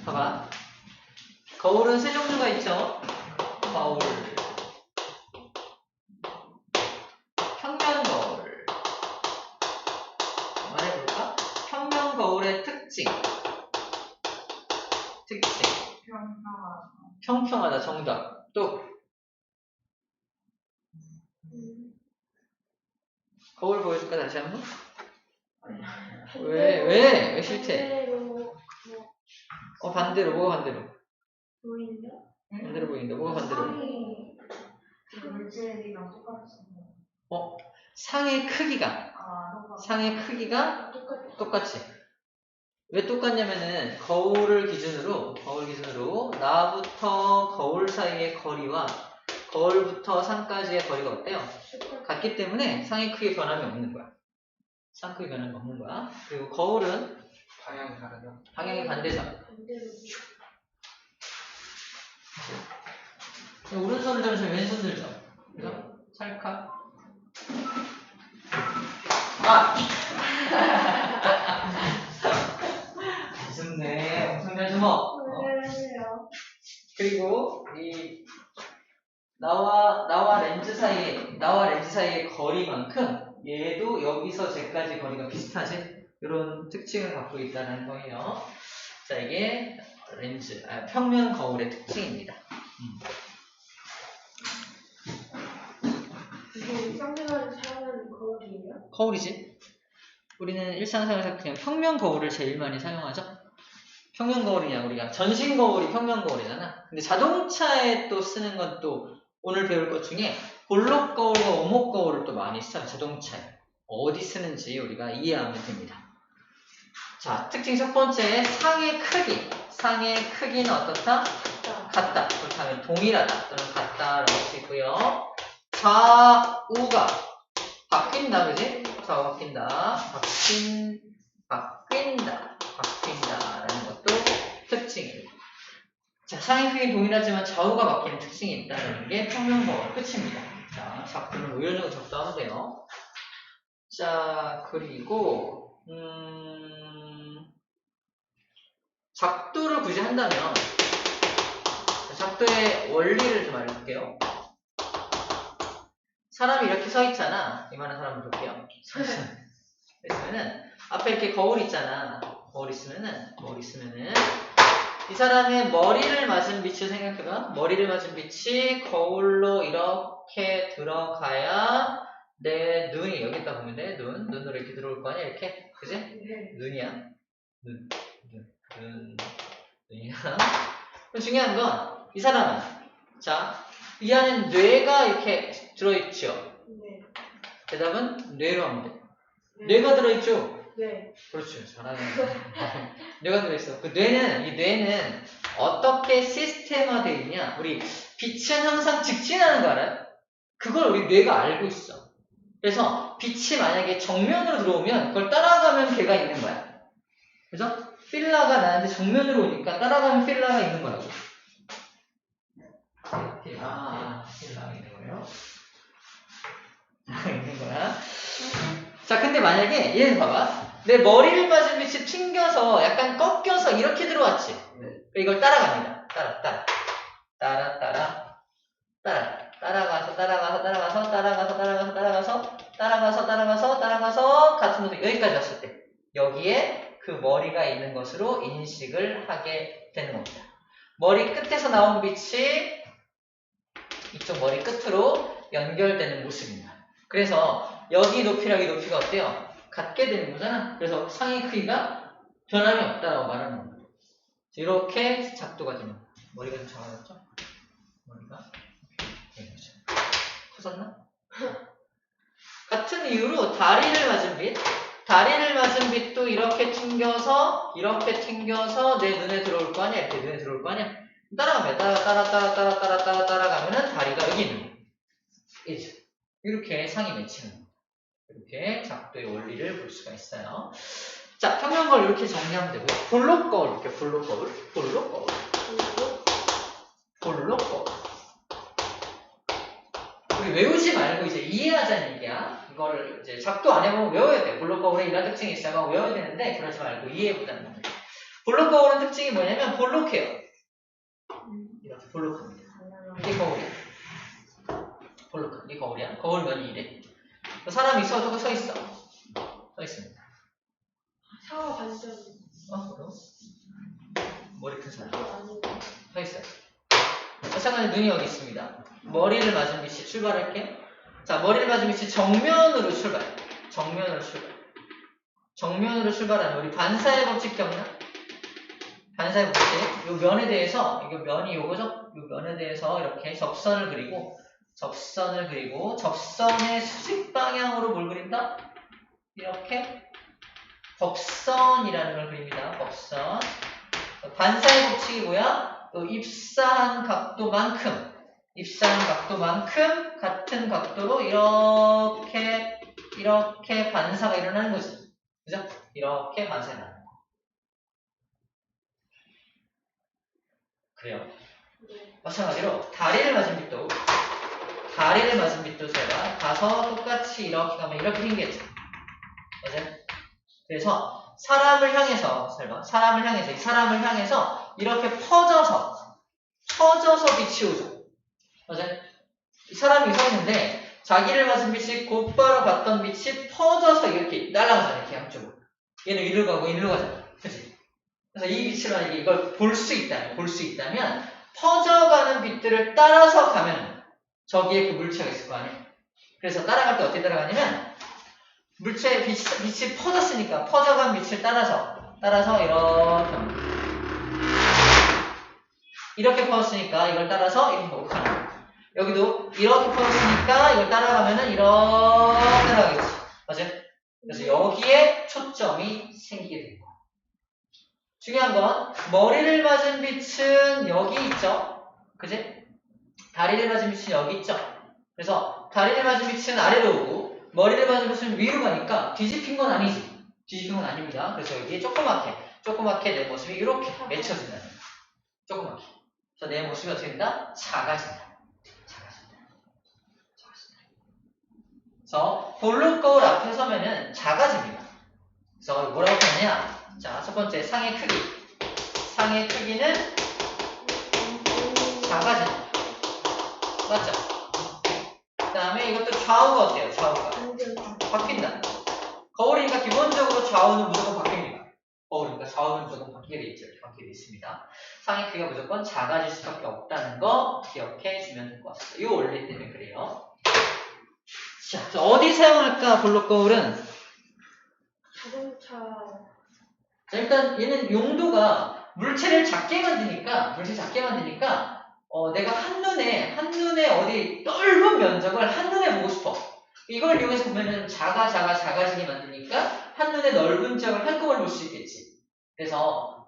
봐봐. 거울은 세 종류가 있죠. 거울, 평면 거울. 말해볼까? 평면 거울의 특징. 평평하다. 정답. 또 거울 보여줄까 다시 한번? 왜 싫대? 반대로. 뭐가 반대로? 보이는데? 반대로 보인다. 뭐가 반대로? 물질이랑 똑같이. 상의 크기가 똑같이. 왜 똑같냐면은 거울 기준으로 나부터 거울 사이의 거리와 거울부터 상까지의 거리가 어때요? 같기 때문에 상의 크기 변함이 없는 거야. 상 크기 변함이 없는 거야. 그리고 거울은 방향이 다르다. 방향이 반대죠. 오른손을 들어서 왼손 들죠. 그래서 찰칵. 좋네. 엄청 잘 주먹. 그리고 이 나와 렌즈 사이의 거리만큼 얘도 여기서 쟤까지 거리가 비슷하지? 이런 특징을 갖고 있다는 거예요. 자, 이게 평면 거울의 특징입니다. 이게 일상생활에서 사용하는 거울이에요? 거울이지. 우리는 일상생활에서 그냥 평면 거울을 제일 많이 사용하죠. 평면 거울이냐, 우리가 전신 거울이 평면 거울이잖아. 근데 자동차에 또 쓰는 건 또 오늘 배울 것 중에 볼록 거울과 오목 거울을 또 많이 써요. 자동차에 어디 쓰는지 우리가 이해하면 됩니다. 자, 특징 첫 번째, 상의 크기. 상의 크기는 어떻다? 같다. 그렇다면 동일하다 또는 같다라고 할 수 있고요. 좌우가 바뀐다, 그지? 좌우 바뀐다. 바뀐다라는 것도 특징입니다. 자, 상의 크기 동일하지만 좌우가 바뀌는 특징이 있다는 게 평면 거울 끝입니다. 자, 작두는 우연적으로 작두하면 돼요. 자, 그리고 작두를 굳이 한다면 작두의 원리를 좀 알려줄게요. 사람이 이렇게 서 있잖아. 이만한 사람을 볼게요. 있으면은 앞에 이렇게 거울 있잖아. 거울 있으면은 이 사람의 머리를 맞은 빛을 생각해봐. 머리를 맞은 빛이 거울로 이렇게 들어가야 내 눈이 여기다 보면 돼. 눈으로 이렇게 들어올 거 아니야. 이렇게, 그지? 눈이야. 눈이야. 중요한 건 이 사람은, 자, 이 안에 뇌가 이렇게 들어있죠. 네. 대답은 뇌로 하면 돼. 뇌가 들어있죠. 네. 그렇죠. 잘하네. 뇌가 들어있어. 이 뇌는 어떻게 시스템화되어 있냐? 우리 빛은 항상 직진하는 거 알아요? 그걸 우리 뇌가 알고 있어. 그래서 빛이 만약에 정면으로 들어오면 그걸 따라가면 걔가 있는 거야. 그죠? 필라가 나한테 정면으로 오니까 따라가면 필라가 있는 거라고. 필라가 있는 거예요. 있는 거야. 자, 근데 만약에 얘는 봐봐. 내 머리를 맞은 빛이 튕겨서 약간 꺾여서 이렇게 들어왔지. 이걸 따라갑니다. 따라가서 같은 곳에 여기까지 왔을 때 여기에 그 머리가 있는 것으로 인식을 하게 되는 겁니다. 머리 끝에서 나온 빛이 이쪽 머리 끝으로 연결되는 모습입니다. 그래서 여기 높이랑 이 높이가 어때요? 같게 되는 거잖아. 그래서 상의 크기가 변함이 없다라고 말하는 겁니다. 이렇게 작도가 됩니다. 머리가 좀 작아졌죠? 머리가 커졌나? 같은 이유로 다리를 맞은 빛도 이렇게 튕겨서 내 눈에 들어올 거 아니야? 이렇게 눈에 들어올 거 아니야? 따라가면 따라가면은 다리가 여기 있는 거야. 이렇게 상이 맺히는 겁니다. 이렇게 작도의 원리를 볼 수가 있어요. 자, 평면 거울 이렇게 정리하면 되고요. 볼록 거울 이렇게 볼록 거울. 우리 외우지 말고 이제 이해하자는 얘기야. 이거를 이제 작도 안 해보면 외워야 돼. 볼록 거울에 이런 특징이 있어요. 외워야 되는데 그러지 말고 이해해보자는 겁니다. 볼록 거울은 특징이 뭐냐면 볼록해요. 이렇게 볼록합니다. 이게 거울이야. 볼록한 이게 거울이야. 거울 면이 이래. 사람이 서 있어. 서 있습니다. 샤워 반전. 그럼? 머리 큰 사람. 아니고. 서 있어요. 잠깐 눈이 여기 있습니다. 머리를 맞은 빛이 출발할게. 자, 머리를 맞은 빛이 정면으로 출발해. 정면으로 출발하는 우리 반사의 법칙 기억나? 반사의 법칙. 요 면에 대해서, 이거 면이 요거죠? 요 면에 대해서 이렇게 접선을 그리고, 접선의 수직 방향으로 뭘 그린다? 이렇게 법선이라는 걸 그립니다. 법선. 반사의 법칙이 뭐야? 또 입사한 각도만큼 같은 각도로 이렇게 반사가 일어나는 거지. 그죠? 이렇게 반사가 일어나는 거. 그래요. 마찬가지로 다리를 맞은 빛도 제가 가서 똑같이 이렇게 가면 이렇게 생겼죠. 맞아요? 그래서 사람을 향해서 이렇게 퍼져서 빛이 오죠. 맞아요? 이 사람이 서 있는데 자기를 맞은 빛이 곧바로 봤던 빛이 퍼져서 이렇게 날아가잖아요. 이렇게 양쪽으로. 얘는 이리로 가고 이리로 가잖아. 그치? 그래서 이 빛을 만약에 이걸 볼 수 있다면 퍼져가는 빛들을 따라서 가면 저기에 그 물체가 있을 거 아니에요. 그래서 따라갈 때 어떻게 따라가냐면 물체의 빛이 퍼졌으니까 퍼져간 빛을 따라서 이렇게 퍼졌으니까 이걸 따라서 이렇게 가는 거예요. 여기도 이렇게 퍼졌으니까 이걸 따라가면은 이렇게 따라가겠지. 맞아요? 그래서 여기에 초점이 생기게 됩니다. 중요한 건 머리를 맞은 빛은 여기 있죠. 그지? 다리를 맞은 빛은 여기 있죠. 그래서 다리를 맞은 빛은 아래로 오고 머리를 맞은 빛은 위로 가니까 뒤집힌 건 아니지. 뒤집힌 건 아닙니다. 그래서 여기에 조그맣게 내 모습이 이렇게 맺혀진다는 거야. 조그맣게. 그래서 내 모습이 어떻게 된다? 작아진다. 그래서 볼록 거울 앞에 서면은 작아집니다. 그래서 뭐라고 하냐? 자, 첫 번째 상의 크기. 상의 크기는 작아진다. 맞죠? 그 다음에 이것도 좌우가 어때요? 좌우가 바뀐다. 거울이니까 기본적으로 좌우는 무조건 바뀝니다. 거울이니까 좌우는 무조건 바뀌게 돼 있죠. 바뀌게 돼 있습니다. 상의 크기가 무조건 작아질 수밖에 없다는 거 기억해 주면 될 것 같습니다. 이 원리 때문에 그래요. 자, 어디 사용할까? 볼록 거울은 자동차. 자, 일단 얘는 용도가 물체를 작게 만드니까 내가 한눈에 어디 넓은 면적을 한눈에 보고 싶어. 이걸 이용해서 보면은 작아지게 만드니까 한눈에 넓은 지역을 한꺼번에 볼 수 있겠지. 그래서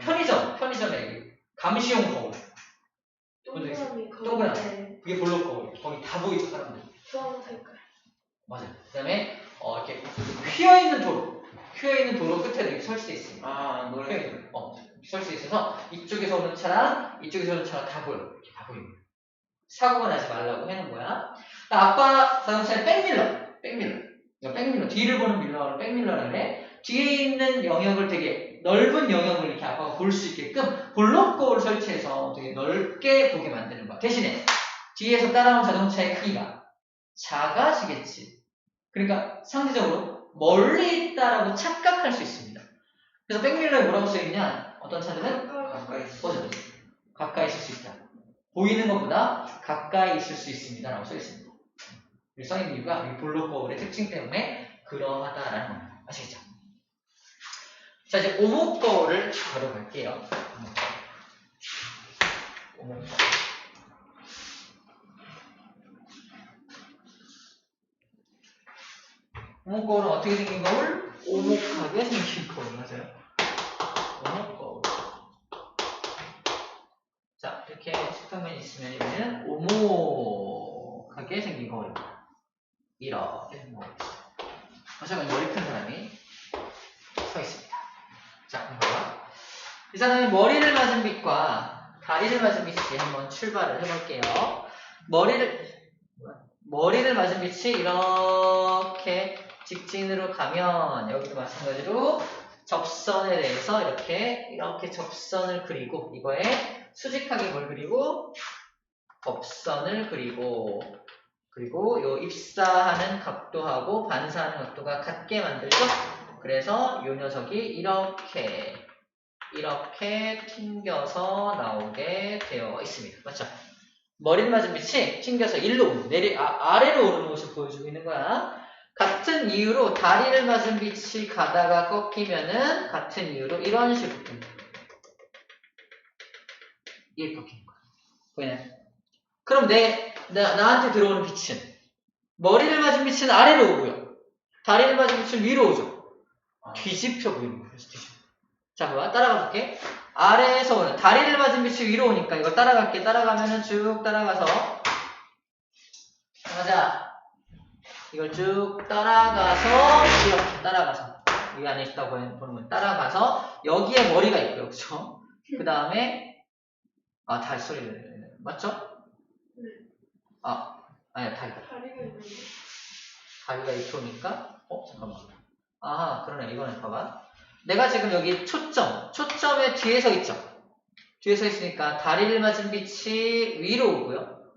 편의점에 감시용 거울. 동그라미. 그게 볼록 거울. 거기 다 보이죠, 사람들. 주황 색깔. 맞아요. 그 다음에 이렇게 휘어있는 도로 끝에 이렇게 설치되어 있습니다. 설치되어 있어서 이쪽에서 오는 차랑 다 보여. 이렇게 다 보입니다. 사고가 나지 말라고 해놓은 거야. 아빠 자동차의 백밀러. 뒤를 보는 밀러를 백밀러라 그래. 뒤에 있는 영역을 되게 넓은 영역을 이렇게 아빠가 볼 수 있게끔 볼록 거울을 설치해서 되게 넓게 보게 만드는 거야. 대신에 뒤에서 따라오는 자동차의 크기가 작아지겠지. 그러니까 상대적으로 멀리 있다라고 착각할 수 있습니다. 그래서 백밀러에 뭐라고 써있냐? 어떤 차들은 가까이 있을 수 있다. 보이는 것보다 가까이 있을 수 있습니다. 라고 써있습니다. 써있는 이유가 이 볼록 거울의 특징 때문에 그러하다라는 겁니다. 아시겠죠? 자, 이제 오목 거울을 다뤄볼게요. 오목 거울. 오목 거울은 어떻게 생긴 거울? 오목하게 생긴 거울. 맞아요. 오목 거울. 자, 이렇게 측면이 있으면 이거는 오목하게 생긴 거울입니다. 이렇게 생긴 거울입니다. 잠깐 머리 큰 사람이 서 있습니다. 자, 봐봐. 이 사람이 머리를 맞은 빛과 다리를 맞은 빛이 한번 출발을 해볼게요. 머리를 맞은 빛이 이렇게 직진으로 가면 여기도 마찬가지로 접선에 대해서 이렇게 접선을 그리고 이거에 수직하게 뭘 그리고 접선을 그리고 그리고 요 입사하는 각도하고 반사하는 각도가 같게 만들죠. 그래서 요 녀석이 이렇게 튕겨서 나오게 되어 있습니다. 맞죠? 머리를 맞은 빛이 튕겨서 일로 아래로 오는 모습을 보여주고 있는 거야. 같은 이유로 다리를 맞은 빛이 가다가 꺾이면은 같은 이유로 이런 식으로 꺾입니다. 이렇게 꺾이는 거야. 보이나요? 그럼 나한테 들어오는 빛은 머리를 맞은 빛은 아래로 오고요. 다리를 맞은 빛은 위로 오죠. 뒤집혀 보이는 거예요. 뒤집혀. 자, 봐봐. 따라가 볼게. 아래에서 오는 다리를 맞은 빛이 위로 오니까 이거 따라갈게. 따라가면은 쭉 따라가서 가자. 이걸 쭉 따라가서 이렇게 따라가서 여기 안에 있다고 보는 건 따라가서 여기에 머리가 있고요. 그쵸? 그 다음에 다리 소리를 맞죠? 네. 아니야 다리가 있는데. 다리가 이렇게 오니까 잠깐만. 그러네. 이거는 봐봐. 내가 지금 여기 초점의 뒤에 서 있죠? 뒤에 서 있으니까 다리를 맞은 빛이 위로 오고요.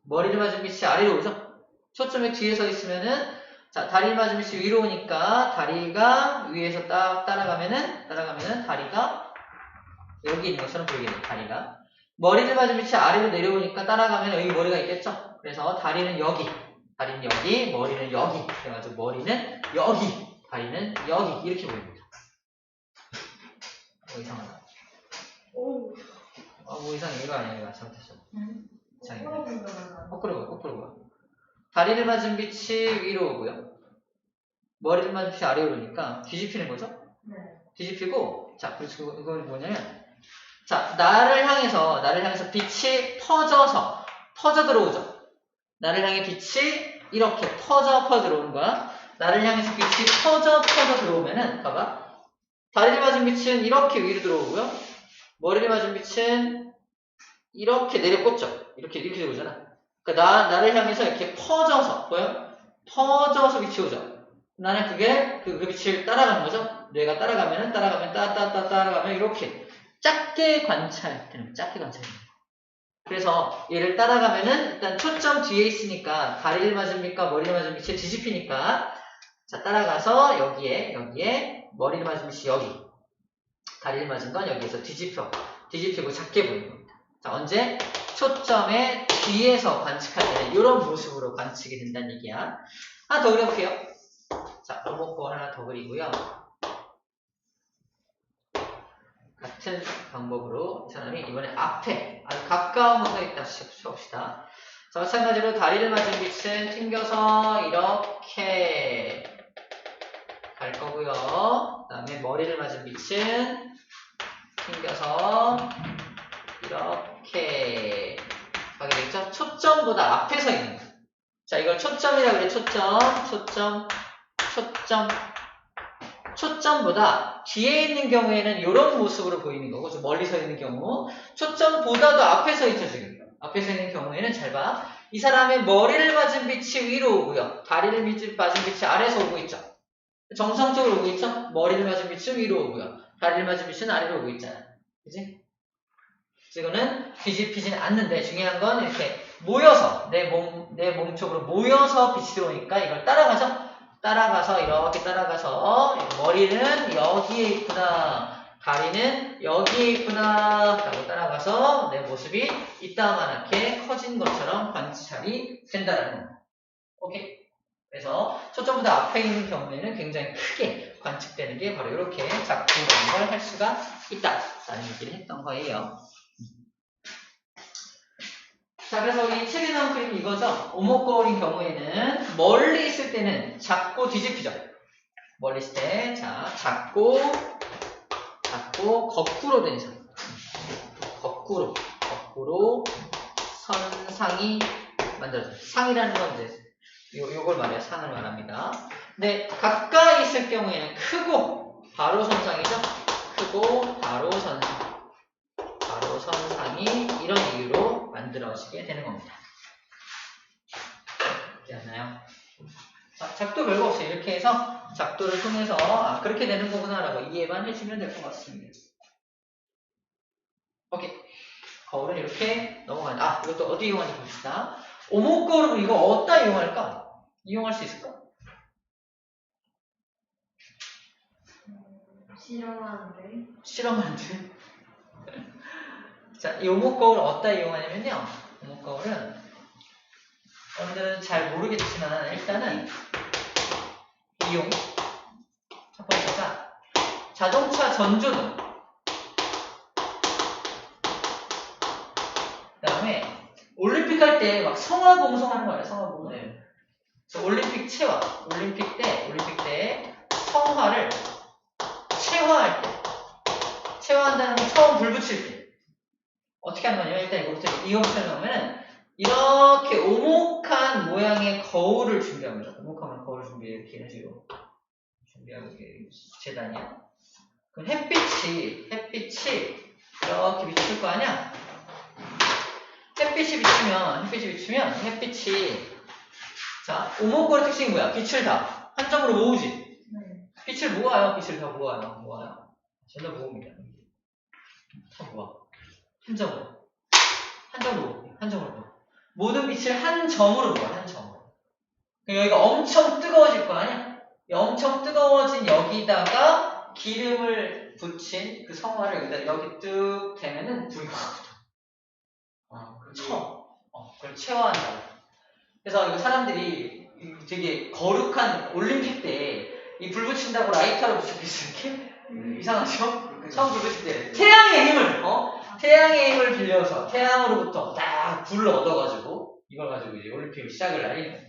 머리를 맞은 빛이 아래로 오죠? 초점의 뒤에 서 있으면은, 자, 다리를 맞은 빛이 위로 오니까 다리가 위에서 따라가면은 다리가 여기 있는 것처럼 보이겠네요. 다리가. 머리를 맞은 빛이 아래로 내려오니까 따라가면 여기 머리가 있겠죠? 그래서 다리는 여기, 머리는 여기. 그래가지고 머리는 여기, 다리는 여기. 이렇게 보입니다. 이상하다. 오. 이상해. 이거 아니야. 이거 잘못했어. 이상해. 거꾸로 거꾸로 가. 다리를 맞은 빛이 위로 오고요. 머리를 맞은 빛이 아래로 오니까 뒤집히는 거죠? 네. 뒤집히고, 자, 그리고 이건 뭐냐면, 자, 나를 향해서 빛이 퍼져 들어오죠? 나를 향해 빛이 이렇게 퍼져 들어오는 거야. 나를 향해서 빛이 퍼져 들어오면은, 봐봐. 다리를 맞은 빛은 이렇게 위로 들어오고요. 머리를 맞은 빛은 이렇게 내려 꽂죠? 이렇게 들어오잖아. 그러니까 나를 향해서 이렇게 퍼져서, 보여? 퍼져서 빛이 오죠? 나는 그게, 그 빛을 따라가는 거죠? 뇌가 따라가면 따라가면 이렇게 작게 관찰되는 거예요. 그래서 얘를 따라가면은 일단 초점 뒤에 있으니까 다리를 맞은 빛과 머리를 맞은 빛이 뒤집히니까 자, 따라가서 여기에 머리를 맞은 빛이 여기, 다리를 맞은 건 여기에서 뒤집히고 작게 보이는 겁니다. 자, 언제? 초점의 뒤에서 관측할 때는 이런 모습으로 관측이 된다는 얘기야. 하나 더 그려볼게요. 자, 로봇거 하나 더 그리고요. 같은 방법으로 이 사람이 이번에 앞에 아주 가까운 곳에 있다 봅시다. 자, 마찬가지로 다리를 맞은 빛은 튕겨서 이렇게 갈 거고요. 그 다음에 머리를 맞은 빛은 튕겨서 이렇게 가게 되겠죠? 초점보다 앞에 서 있는 거예요. 자, 이걸 초점이라고 그래. 초점보다 뒤에 있는 경우에는 이런 모습으로 보이는 거고, 좀 멀리 서 있는 경우. 초점보다도 앞에 서 있죠, 지금. 앞에 서 있는 경우에는 잘 봐. 이 사람의 머리를 맞은 빛이 위로 오고요. 다리를 맞은 빛이 아래에서 오고 있죠. 정상적으로 오고 있죠? 머리를 맞은 빛은 위로 오고요. 다리를 맞은 빛은 아래로 오고 있잖아. 그지? 이거는 뒤집히진 않는데 중요한 건 이렇게 모여서 내 몸 쪽으로 모여서 빛이 들어오니까 이걸 따라가서 이렇게 따라가서 머리는 여기에 있구나, 다리는 여기에 있구나 라고 따라가서 내 모습이 이따만하게 커진 것처럼 관찰이 된다는 겁니다. 오케이? 그래서 초점보다 앞에 있는 경우에는 굉장히 크게 관측되는 게 바로 이렇게 작동하는 걸 할 수가 있다라는 얘기를 했던 거예요. 자, 그래서 우리 책에 나온 그림이 이거죠. 오목거울인 경우에는 멀리 있을 때는 작고 뒤집히죠. 멀리 있을 때, 자, 작고 거꾸로 된 선. 거꾸로 선상이 만들어져요. 상이라는 건 이제 요걸 말해요. 상을 말합니다. 근데 가까이 있을 경우에는 크고 바로 선상이죠. 크고 바로 선상이 이런 이유로 만들어지게 되는 겁니다. 그렇지 않나요? 자, 작도 별거 없어요. 이렇게 해서 작도를 통해서 그렇게 되는 거구나라고 이해만 해주면 될 것 같습니다. 오케이. 거울은 이렇게 넘어간다. 이것도 어디 이용하는지 봅시다. 오목거울은 이거 어디다 이용할까? 이용할 수 있을까? 실험하는데. 실험하는데. 자, 이 오목거울 어디다 이용하냐면요. 오목거울은 여러분들은 잘 모르겠지만 일단은 이용. 첫 번째가 자동차 전조등. 그 다음에 올림픽 할 때 막 성화 봉송하는 거 알아요? 성화 봉송. 네. 올림픽 체화. 올림픽 때 성화를 체화할 때. 체화한다는 건 처음 불 붙일 때. 어떻게 하는 거냐면 일단 이거부터 해놓으면은 이렇게 오목한 모양의 거울을 준비합니다. 오목한 거울을 이렇게 해가지고 준비하고 이게 재단이야. 그럼 햇빛이 이렇게 비칠 거 아니야? 햇빛이 비추면 자, 오목거울의 특징이 뭐야? 빛을 다 한 점으로 모으지. 네. 빛을 모아요. 빛을 다 모아요. 전부 모읍니다. 다 모아. 한 점으로 모아. 모든 빛을 한 점으로 모아. 한 점으로. 그럼 여기가 엄청 뜨거워질 거 아니야? 엄청 뜨거워진 여기다가 기름을 붙인 그 성화를 여기 뚝 대면은 불이 확 붙어. 그걸 체화한다. 그래서 이거 사람들이 되게 거룩한 올림픽 때 이 불 붙인다고 라이터로 붙였겠어 이렇게? 이상하죠? 처음 불 붙일 때 태양의 힘을 빌려서 태양으로부터 딱 불을 얻어가지고 이걸 가지고 이제 올림픽 시작을 날리는 거예요.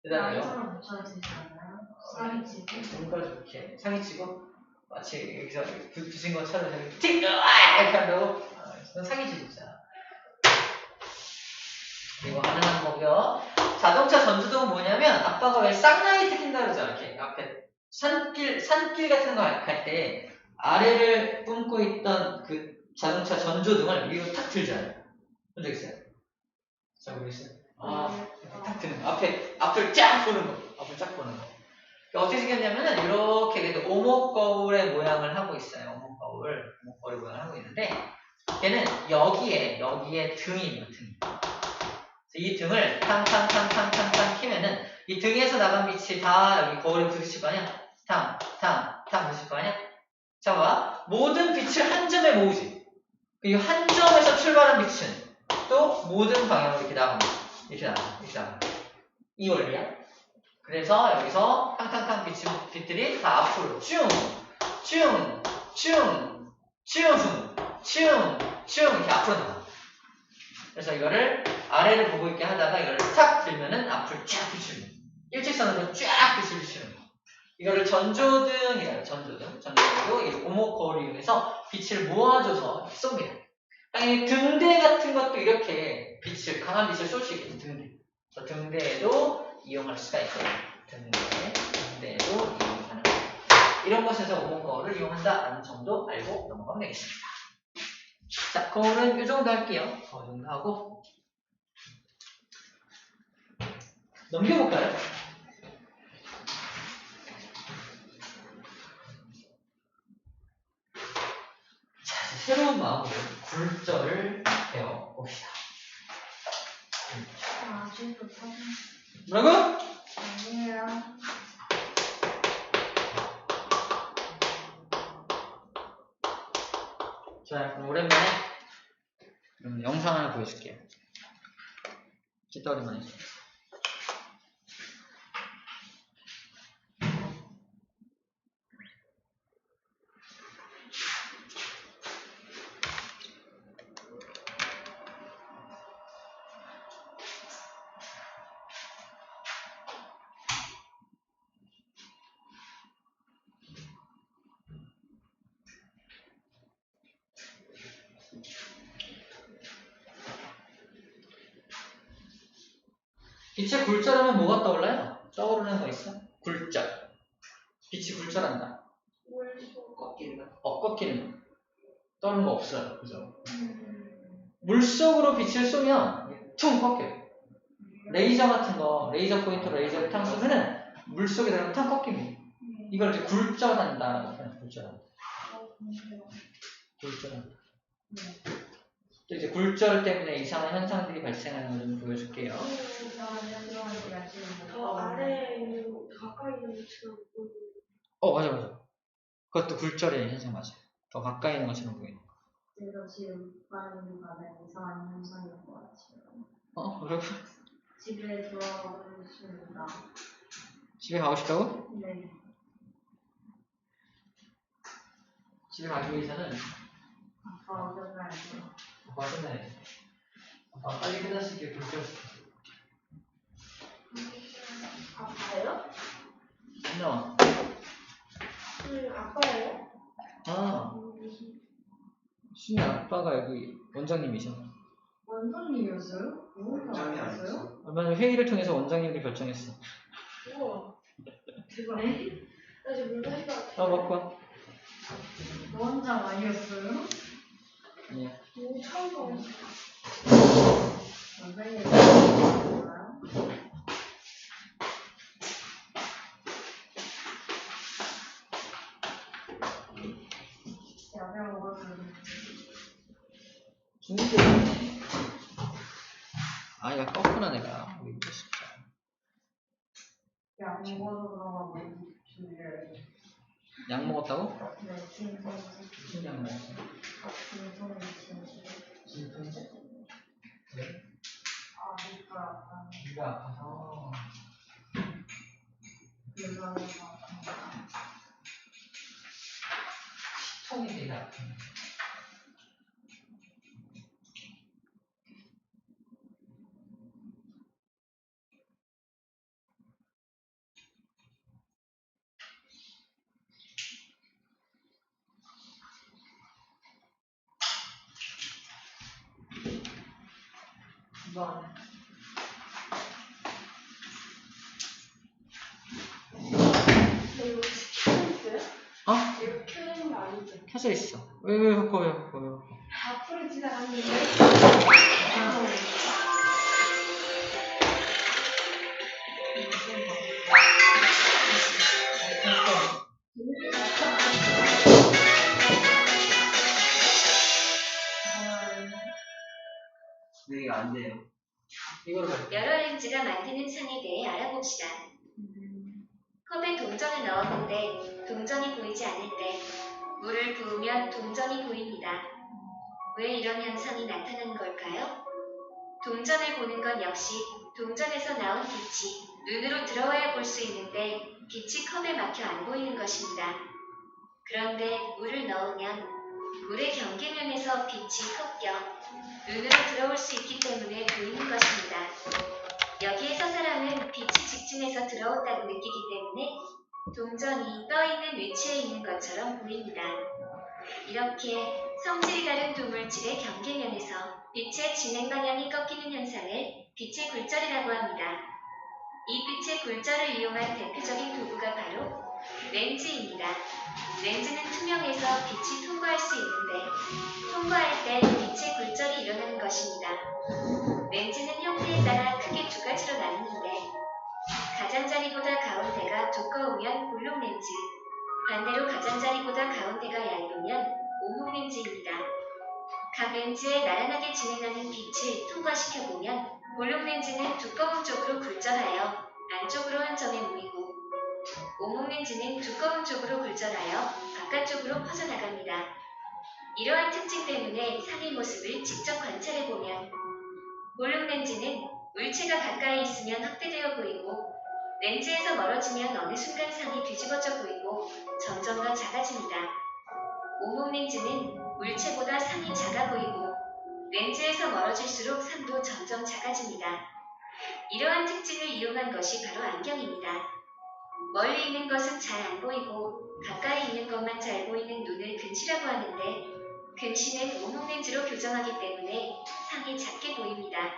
대단해요. 라이터로 붙여야 되지 않나요? 사기치고. 뭔가 이렇게 사기치고 마치 여기서 붙인 것처럼 이렇게 한다고? 그건 사기지 진짜. 이거 가능한 거고요. 자동차 전조등은 뭐냐면 아빠가 왜 쌍라이트 킨다 그러잖아. 이렇게 앞에 산길 같은 거 갈 때 아래를 뿜고 있던 그 자동차 전조등을 위로 탁 들잖아요. 본 적 있어요? 잘 모르겠어요? 탁 드는 거. 앞을 쫙 보는 거. 그러니까 어떻게 생겼냐면은 이렇게 그래도 오목거울의 모양을 하고 있어요. 오목거울의 모양을 하고 있는데 얘는 여기에 등이 있는 등이. 이 등을 탕 키면은 이 등에서 나간 빛이 다 여기 거울에 부딪힐 거 아니야? 탕 부딪힐 거 아니야? 자, 봐. 모든 빛을 한 점에 모으지. 이 한 점에서 출발한 빛은 또 모든 방향으로 이렇게 나갑니다. 이렇게 나갑니다. 이 원리야. 그래서 여기서 탕탕탕 빛들이 다 앞으로 쭉 이렇게 앞으로 나가. 그래서 이거를 아래를 보고 있게 하다가 이거를 탁 들면은 앞을 쫙 비추는 거예요. 일직선으로 쫙 빛을 비추는 거예요. 이거를 전조등이라고. 전조등도 이 오목거울을 이용해서 빛을 모아줘서 쏩니다. 당연히 등대 같은 것도 이렇게 강한 빛을 쏠 수 있겠죠. 그래서 등대에도 이용할 수가 있어요. 등대에도 이용하는 거예요. 이런 것에서 오목거울을 이용한다라는 정도 알고 넘어가면 되겠습니다. 자, 거울은 이 정도 할게요. 이 정도 하고 넘겨볼까요? 자, 새로운 마음으로 굴절을 배워봅시다. 아직도 사진. 뭐라고? 아니에요. 자, 그럼 오랜만에 영상 하나 보여줄게요. 진짜 오랜만에. 빛의 굴절하면 뭐가 떠올라요? 떠오르는 거 있어? 굴절. 빛이 굴절한다. 꺾이는 거. 꺾이는 거. 떠오르는 거 없어요. 그죠? 물속으로 빛을 쏘면 퉁 꺾여요. 레이저 같은 거, 레이저 포인터로 레이저를 탕 쏘면은 물속에 들어가면 탕 꺾입니다. 이걸 이제 굴절한다라고 표현해요. 굴절한다. 굴절한다. 또 이제 굴절 때문에 이상한 현상들이 발생하는 걸 좀 보여줄게요. 저 아래에 있는 가까이 있는 것처럼 보이는. 맞아. 그것도 굴절의 현상 맞아. 더 가까이 있는 것처럼 보이는. 그래서 지금 말하는 바는 이상한 현상인 것 같아요. 그래? 집에 돌아가고 있습니다. 집에 가고 싶다고? 네. 집에 가기 위해서는 아빠 어쩌나요? 아빠가 끝나야지. 아빠가 빨리 끝날 수 있게 굴절시켜. 아빠예요? 나와. 아빠예요? 순이 아빠가 여기 원장님이셔. 원장님이었어요? 원장이 아니었어요? 얼마 전에 회의를 통해서 원장님이 결정했어. 우와. 대박. 나 지금 물건 해봐. 먹고 와. 원장 아니었어요? 예. 오, 처음 봤어. 원장님이었어요? 야경 먹었는데. 중국에 야 껐구나 내가. 왜 이거 진짜. 야, 먹어서 그런가 뭔지 준비를. 약 먹었다고? 네, 진통제. 무슨 약 먹었어? 진통제. 진통제? 왜? 목가 아파요. 귀가 아파서. 그래서 통이 되게 아프네. 이번 이거 켜있어요? 이거 켜있는 거 아니죠? 켜져 있어. 왜 바꿔. 앞으로 지나갔는데 네, 안 돼요. 이거를 여러 렌즈가 만드는 상에 대해 알아봅시다. 컵에 동전을 넣었는데 동전이 보이지 않을 때 물을 부으면 동전이 보입니다. 왜 이런 현상이 나타나는 걸까요? 동전을 보는 건 역시 동전에서 나온 빛이 눈으로 들어와야 볼 수 있는데 빛이 컵에 막혀 안 보이는 것입니다. 그런데 물을 넣으면 물의 경계면에서 빛이 섞여 눈으로 들어올 수 있기 때문에 보이는 것입니다. 여기에서 사람은 빛이 직진해서 들어온다고 느끼기 때문에 동전이 떠있는 위치에 있는 것처럼 보입니다. 이렇게 성질이 다른 두 물질의 경계면에서 빛의 진행 방향이 꺾이는 현상을 빛의 굴절이라고 합니다. 이 빛의 굴절을 이용한 대표적인 도구가 바로 렌즈입니다. 렌즈는 투명해서 빛이 통과할 수 있는데 통과할 때 빛의 굴절이 일어나는 것입니다. 렌즈는 형태에 따라 크게 두 가지로 나누는데 가장자리보다 가운데가 두꺼우면 볼록 렌즈, 반대로 가장자리보다 가운데가 얇으면 오목 렌즈입니다. 각 렌즈에 나란하게 진행하는 빛을 통과시켜보면 볼록 렌즈는 두꺼운 쪽으로 굴절하여 안쪽으로 한 점에 모이고 오목 렌즈는 두꺼운 쪽으로 굴절하여 바깥쪽으로 퍼져나갑니다. 이러한 특징 때문에 상의 모습을 직접 관찰해보면 볼록 렌즈는 물체가 가까이 있으면 확대되어 보이고 렌즈에서 멀어지면 어느 순간 상이 뒤집어져 보이고 점점 더 작아집니다. 오목 렌즈는 물체보다 상이 작아 보이고 렌즈에서 멀어질수록 상도 점점 작아집니다. 이러한 특징을 이용한 것이 바로 안경입니다. 멀리 있는 것은 잘 안 보이고 가까이 있는 것만 잘 보이는 눈을 근시라고 하는데 근시는 오목 렌즈로 교정하기 때문에 상이 작게 보입니다.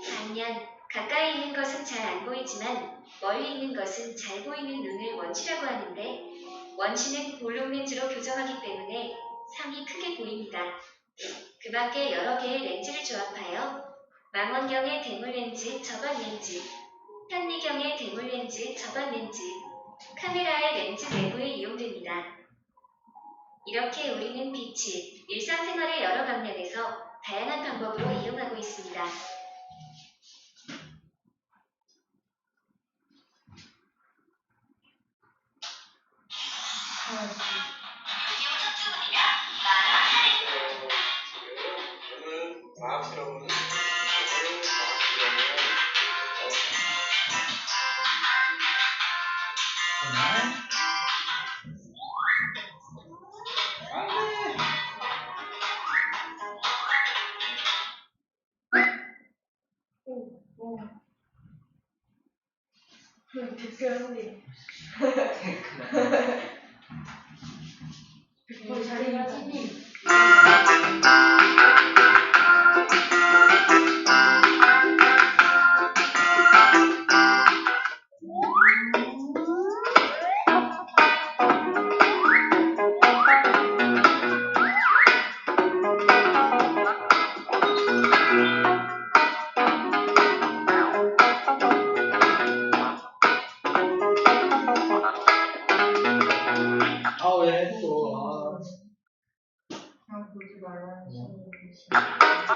반면 가까이 있는 것은 잘 안 보이지만 멀리 있는 것은 잘 보이는 눈을 원시라고 하는데 원시는 볼록 렌즈로 교정하기 때문에 상이 크게 보입니다. 그 밖에 여러 개의 렌즈를 조합하여 망원경의 대물 렌즈, 접안 렌즈, 현미경의 대물 렌즈, 접안 렌즈, 카메라의 렌즈 내부에 이용됩니다. 이렇게 우리는 빛을 일상생활의 여러 방면에서 다양한 방법으로 이용하고 있습니다. 저는 과학 실험은 댓글 소리. 우리 자리가 TV. 왜 또? 그냥 보지 말라는 소리지. 보이지?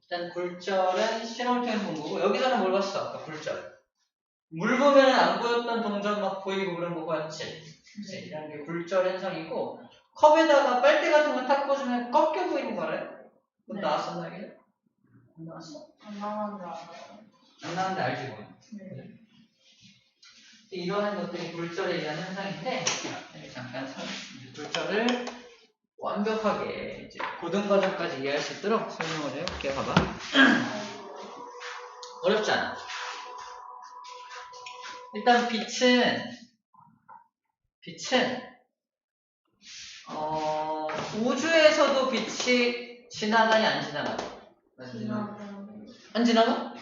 일단 굴절은 실험을 통해서 본 거고, 여기서는 뭘 봤어? 아까 굴절. 물 보면 안 보였던 동전 막 보이고 그런 거 봤지? 이런 게 굴절 현상이고, 컵에다가 빨대 같은 거 탁 꽂으면 꺾여 보이는 거 알아요? 그거 네. 나왔었나 이게? 안 나왔어? 안 나가는 줄 알아요. 안 나왔는데 알지 뭐. 네. 이러한 것들이 굴절에 의한 현상인데, 잠깐 굴절을 완벽하게 이제 고등과정까지 이해할 수 있도록 설명을 해볼게요. 봐봐. 어렵지 않아. 일단 빛은 우주에서도 빛이 지나가냐 안 지나가냐? 안 지나가?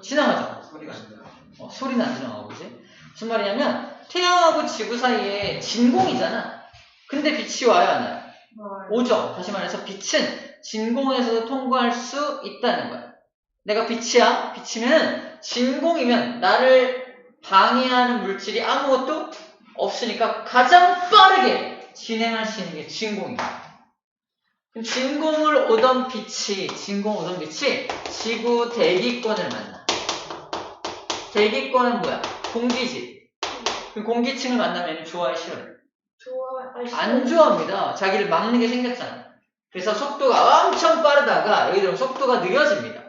지나가죠. 소리가 안 나요. 소리는 안 지나가고, 그지? 무슨 말이냐면 태양하고 지구 사이에 진공이잖아. 근데 빛이 와요 안 와요? 오죠. 다시 말해서 빛은 진공에서도 통과할 수 있다는 거야. 내가 빛이야. 빛이면 진공이면 나를 방해하는 물질이 아무것도 없으니까 가장 빠르게 진행할 수 있는 게 진공이야. 그럼 진공을 오던 빛이 지구 대기권을 만나. 대기권은 뭐야? 공기지. 그럼 공기층을 만나면 좋아해 싫어해? 안 좋아합니다. 자기를 막는 게 생겼잖아. 그래서 속도가 엄청 빠르다가 예를 들면 속도가 느려집니다.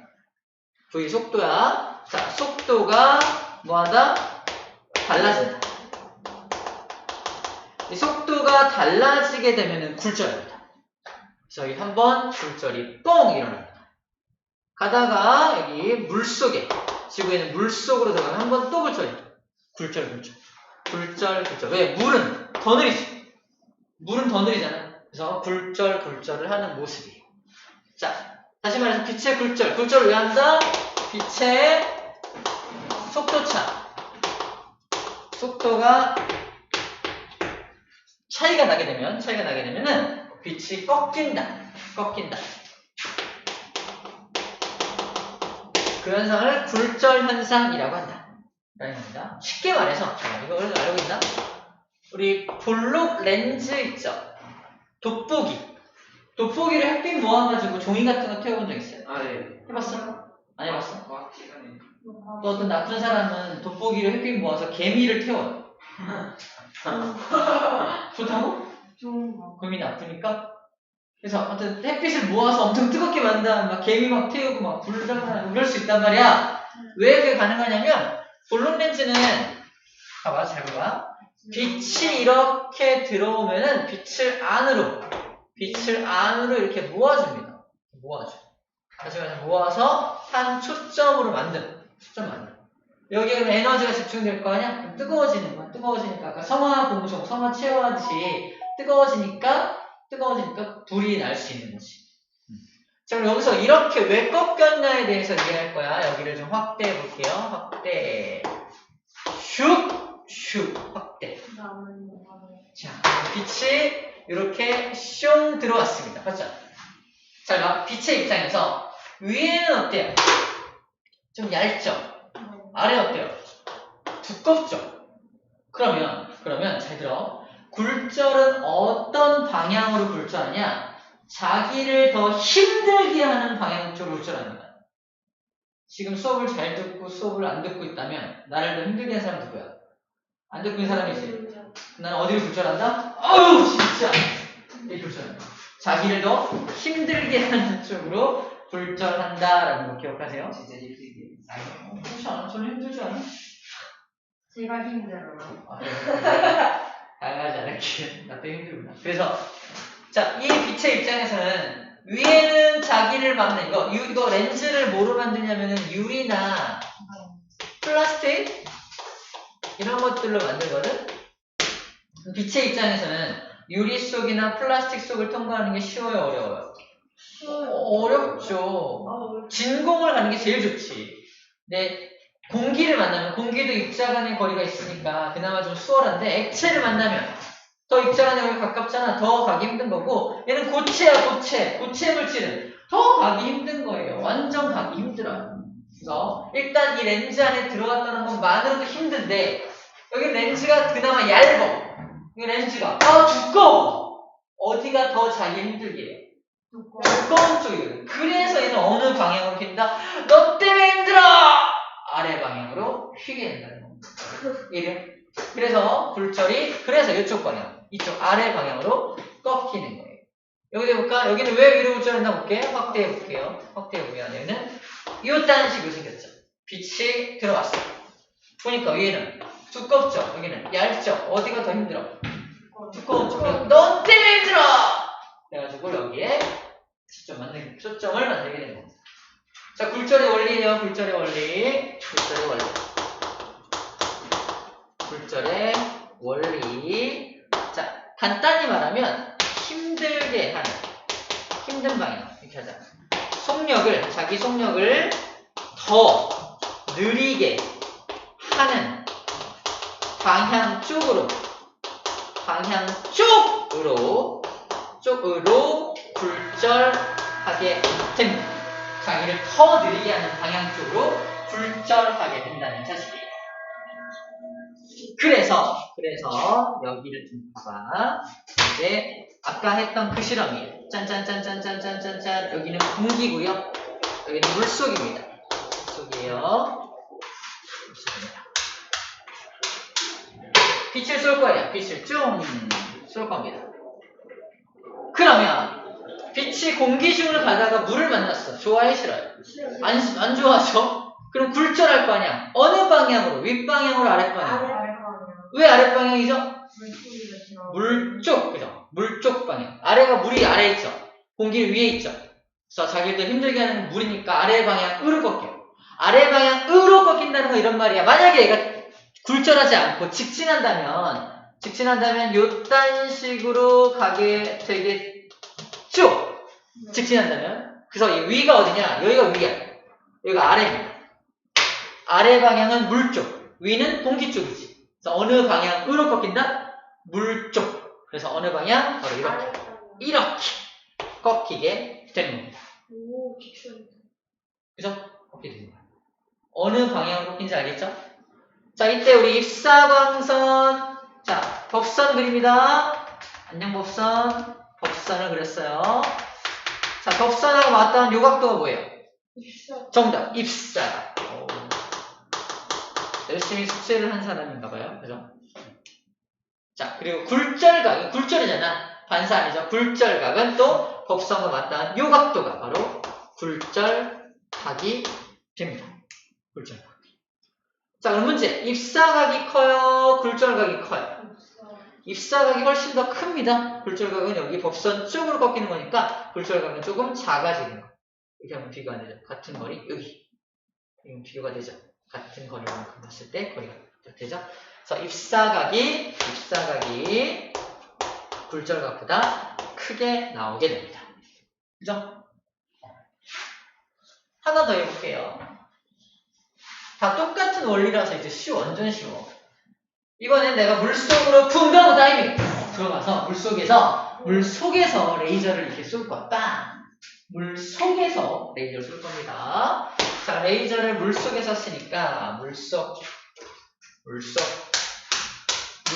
V 속도야. 자, 속도가 뭐하다? 달라진다. 이 속도가 달라지게 되면은 굴절입니다. 그래서 여기 한번 굴절이 뻥 일어납니다. 가다가 여기 물속에 지구에는 물속으로 들어가면 한번 또 굴절이. 굴절. 왜? 물은 더 느리지. 물은 더 느리잖아. 그래서 굴절을 하는 모습이에요. 자, 다시 말해서 빛의 굴절을 왜 한다? 빛의 속도차. 속도가 차이가 나게 되면은 빛이 꺾인다. 그 현상을 굴절 현상이라고 한다. 라는 겁니다. 쉽게 말해서, 이걸 알고 있나? 우리 볼록 렌즈 있죠? 돋보기를 햇빛 모아가지고 종이 같은 거 태워본 적 있어요? 아, 네. 해봤어? 안 해봤어? 과학 시간에. 또 어떤 나쁜 사람은 돋보기를 햇빛 모아서 개미를 태워요. 좋다고? 좋은 거. 금이 나쁘니까? 그래서 아무튼 햇빛을 모아서 엄청 뜨겁게 만든 막 개미 막 태우고 막 불장난 이럴 수 있단 말이야. 왜 그게 가능하냐면 볼록 렌즈는 봐봐 잘 봐봐. 빛이 이렇게 들어오면은 빛을 안으로 빛을 안으로 이렇게 모아줍니다. 모아줘. 다시 말해서 모아서 한 초점으로 만든. 초점 만든. 여기에 그럼 에너지가 집중될 거 아니야? 그럼 뜨거워지는 거야. 뜨거워지니까 아까 성화 공정, 성화 체화하듯이 뜨거워지니까 불이 날 수 있는 거지. 자, 그럼 여기서 이렇게 왜 꺾였냐에 대해서 이해할 거야. 여기를 좀 확대해 볼게요. 확대. 슉, 확대. 자, 빛이 이렇게 슝 들어왔습니다. 맞죠? 자, 그럼 빛의 입장에서 위에는 어때요? 좀 얇죠? 아래 어때요? 두껍죠? 그러면 잘 들어. 굴절은 어떤 방향으로 굴절하냐? 자기를 더 힘들게 하는 방향 쪽으로 굴절합니다. 지금 수업을 잘 듣고 수업을 안 듣고 있다면 나를 더 힘들게 하는 사람 누구야? 안 듣고 있는 사람이지. 나는 어디로 굴절한다? 아우 진짜! 이렇게 굴절한다. 자기를 더 힘들게 하는 쪽으로 굴절한다라는 거 기억하세요? 진짜 힘들게. 그렇지 않아? 저는 힘들지 않아? 제가 힘들어요. 당하지 않을게. 나 때문에 힘들구나. 그래서 자, 이 빛의 입장에서는 위에는 자기를 막는 이거 렌즈를 뭐로 만드냐면은 유리나 플라스틱 이런 것들로 만들거든. 빛의 입장에서는 유리 속이나 플라스틱 속을 통과하는 게 쉬워요, 어려워요? 어렵죠. 진공을 가는 게 제일 좋지. 근데 공기를 만나면 공기도 입자 간의 거리가 있으니까 그나마 좀 수월한데 액체를 만나면 더 입자 간의 거리가 가깝잖아. 더 가기 힘든 거고 얘는 고체야, 고체 물질은 더 가기 힘든 거예요. 완전 가기 힘들어요. 그래서 일단 이 렌즈 안에 들어갔다는 것만으로도 힘든데 여기 렌즈가 그나마 얇어. 이 렌즈가 두꺼워. 어디가 더 자기 힘들게 해요? 두꺼운 쪽이거든. 그래서 얘는 어느 방향으로 핀다? 너 때문에 힘들어! 아래 방향으로 휘게 된다는 겁니다. 이해돼요? 그래서 굴절이 이쪽 방향, 이쪽 아래 방향으로 꺾이는 거예요. 여기도 해볼까? 여기는 왜 위로 굴절한다 볼게요. 확대해 볼게요. 확대해 보면 여기는 이딴 식으로 생겼죠. 빛이 들어왔어요. 보니까 위에는 두껍죠. 여기는 얇죠. 어디가 더 힘들어? 두꺼운 쪽. 너 때문에 힘들어! 그래가지고 여기에 초점을 만들게 되는 겁니다. 자, 굴절의 원리예요. 굴절의 원리. 자, 간단히 말하면 힘들게 하는, 힘든 방향. 이렇게 하자. 자기 속력을 더 느리게 하는 방향 쪽으로 굴절하게 됩니다. 자기를 더 느리게 하는 방향 쪽으로 굴절하게 된다는 사실이에요. 그래서 여기를 좀 봐봐. 이제 아까 했던 그 실험이에요. 짠짠짠짠짠짠짠짠. 여기는 공기고요. 여기는 물속입니다. 물속이에요. 빛을 쏠 거예요. 빛을 쭉 쏠 겁니다. 그러면 빛이 공기 중을 가다가 물을 만났어. 좋아해, 싫어요? 안 좋아하죠? 그럼 굴절할 거 아니야. 어느 방향으로? 윗방향으로, 아랫방향으로? 왜 아랫방향이죠? 물쪽, 그죠? 물쪽 방향. 아래가 물이 아래에 있죠. 공기는 위에 있죠. 그래서 자기들 힘들게 하는 물이니까 아래 방향으로 꺾여. 아래 방향으로 꺾인다는 건 이런 말이야. 만약에 얘가 굴절하지 않고 직진한다면 요딴 식으로 가게 되겠죠? 직진한다면. 그래서 이 위가 어디냐? 여기가 위야. 여기가 아래입니다. 아래 방향은 물 쪽, 위는 공기 쪽이지. 그래서 어느 방향으로 꺾인다? 물 쪽. 그래서 어느 방향? 바로 이렇게 꺾이게 되는 겁니다. 그죠? 꺾이게 되는 거예요. 어느 방향으로 꺾인지 알겠죠? 자, 이때 우리 입사광선, 자, 법선 그립니다. 안녕 법선을 그렸어요. 자, 법선하고 맞닿은 요각도가 뭐예요? 정답, 입사각. 열심히 숙제를 한 사람인가봐요. 그죠? 자, 그리고 굴절각, 굴절이잖아. 반사 아니죠? 굴절각은 또 법선과 맞닿은 요각도가 바로 굴절각이 됩니다. 굴절각. 자, 그럼 문제. 입사각이 커요? 굴절각이 커요? 입사각이 훨씬 더 큽니다. 굴절각은 여기 법선 쪽으로 꺾이는 거니까 굴절각은 조금 작아지는 거. 이렇게 하면 비교가 안 되죠. 같은 거리 여기. 이건 비교가 되죠. 같은 거리만큼 봤을 때 거리가 되죠. 그래서 입사각이 굴절각보다 크게 나오게 됩니다. 그죠? 하나 더 해볼게요. 다 똑같은 원리라서 이제 쉬워. 완전 쉬워. 이번엔 내가 물속으로 붕덩 다이빙 들어가서 물속에서 레이저를 이렇게 쏠 거야. 빵! 물속에서 레이저를 쏠 겁니다. 자, 레이저를 물속에서 쓰니까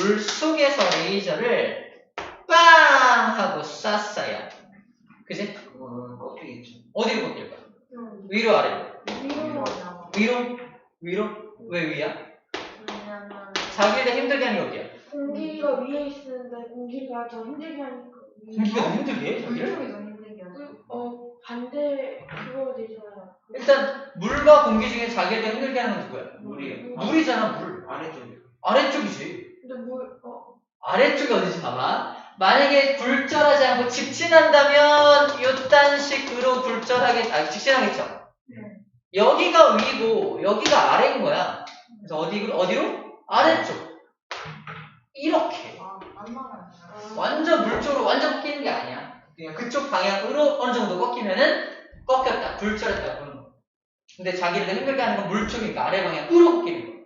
물속에서 레이저를 빵! 하고 쐈어요. 그지? 꺾이겠죠. 어디로 꺾일 거야? 위로 아래로? 위로 나와. 위로? 왜 위야? 왜냐면 자기를 힘들게 하는 게 어디야? 공기가 위에 있는데 공기가 더 힘들게 하니까 공기가 너무 힘들게 해, 자기를? 물속이 더 힘들게 하죠. 반대 그거 되잖아요. 일단 물과 공기 중에 자기를 더 힘들게 하는 건 누구야? 물이에요. 물이잖아, 물. 아래쪽에. 아래쪽이지. 근데 아래쪽이 어디지? 봐봐. 만약에 굴절하지 않고 직진한다면 요딴 식으로 직진하겠죠? 여기가 위고 여기가 아래인 거야. 그래서 어디로? 아래쪽. 이렇게. 안 나가요. 완전 물 쪽으로 완전 꺾이는 게 아니야. 그냥 그쪽 방향으로 어느 정도 꺾이면은 꺾였다. 굴절했다. 그런 거. 근데 자기를 힘들게 하는 건 물 쪽이니까 아래 방향으로 꺾이는 거.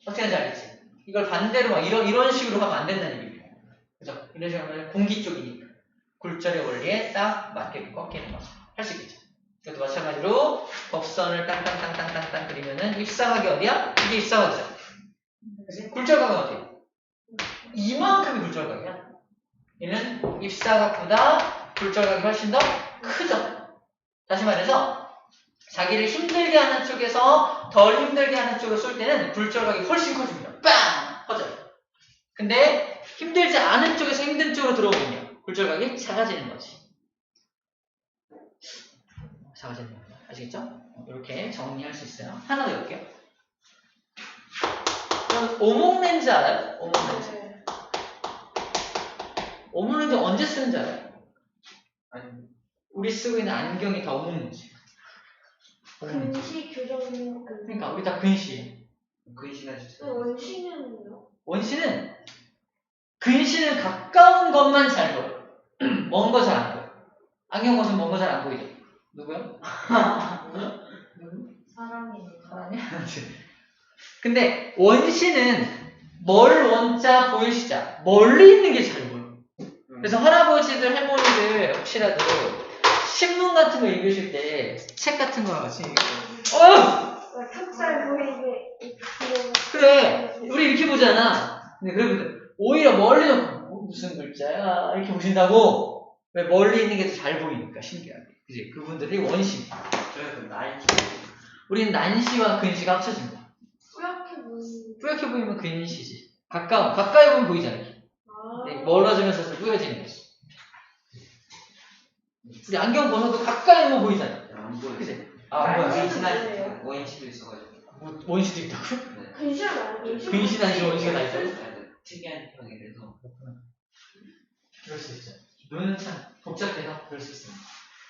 어떻게 하는지 알겠지? 이걸 반대로 막 이런 식으로 하면 안 된다는 얘기예요. 그죠? 이런 식으로 하면 공기 쪽이니까 굴절의 원리에 딱 맞게 꺾이는 거죠. 할 수 있겠죠? 이것도 마찬가지로 법선을 땅땅땅땅땅땅 그리면은 입사각이 어디야? 이게 입사각이죠. 그치? 굴절각은 어디야? 이만큼이 굴절각이야. 얘는 입사각보다 굴절각이 훨씬 더 크죠. 다시 말해서 자기를 힘들게 하는 쪽에서 덜 힘들게 하는 쪽으로 쏠 때는 굴절각이 훨씬 커집니다. 빵! 커져요. 근데 힘들지 않은 쪽에서 힘든 쪽으로 들어오면요. 굴절각이 작아지는 거지. 작아지는 겁니다. 아시겠죠? 이렇게 정리할 수 있어요. 하나 더 해볼게요. 그럼 오목렌즈 알아요? 오목렌즈. 오목렌즈 언제 쓰는지 알아요? 아니, 우리 쓰고 있는 안경이 다 오목렌즈. 근시 교정 그러니까 우리 다 근시. 근시나 진짜. 원시는요? 근시는 가까운 것만 잘 보여. 먼 거 잘 안 보여. 안경 벗으면 먼 거 잘 안 보이죠? 누구요? 사람이니까. 사람이? 근데 원시는 멀 원자 보이시자 멀리 있는 게 잘 보여. 그래서 할아버지들 할머니들 혹시라도 신문 같은 거 읽으실 때 책 같은 거 같이 턱살 보이게 그래 우리 이렇게 보잖아. 근데 그러거든. 오히려 멀리 놓고 무슨 글자야 이렇게 보신다고. 왜 멀리 있는 게 더 잘 보이니까 신기하게. 그지? 그분들이 원시. 저희는 난시. 우리는 난시와 근시가 합쳐진 거야. 뿌옇게 보이는. 뿌옇게 보이면 근시지. 가까이 보면 보이잖아. 네, 멀어지면서 뿌여지는 거지. 우리 안경 벗어도 가까이 보면 보이잖아. 안 보여요. 그지? 안 보여. 원시는 원시도 있어가지고. 뭐, 원시도 있다고? 네. 근시가 나요. 근시 난시 원시가 다 있어? 특이한 형이라서. 그럴 수 있죠. 눈은 참 복잡해서 그럴 수 있습니다.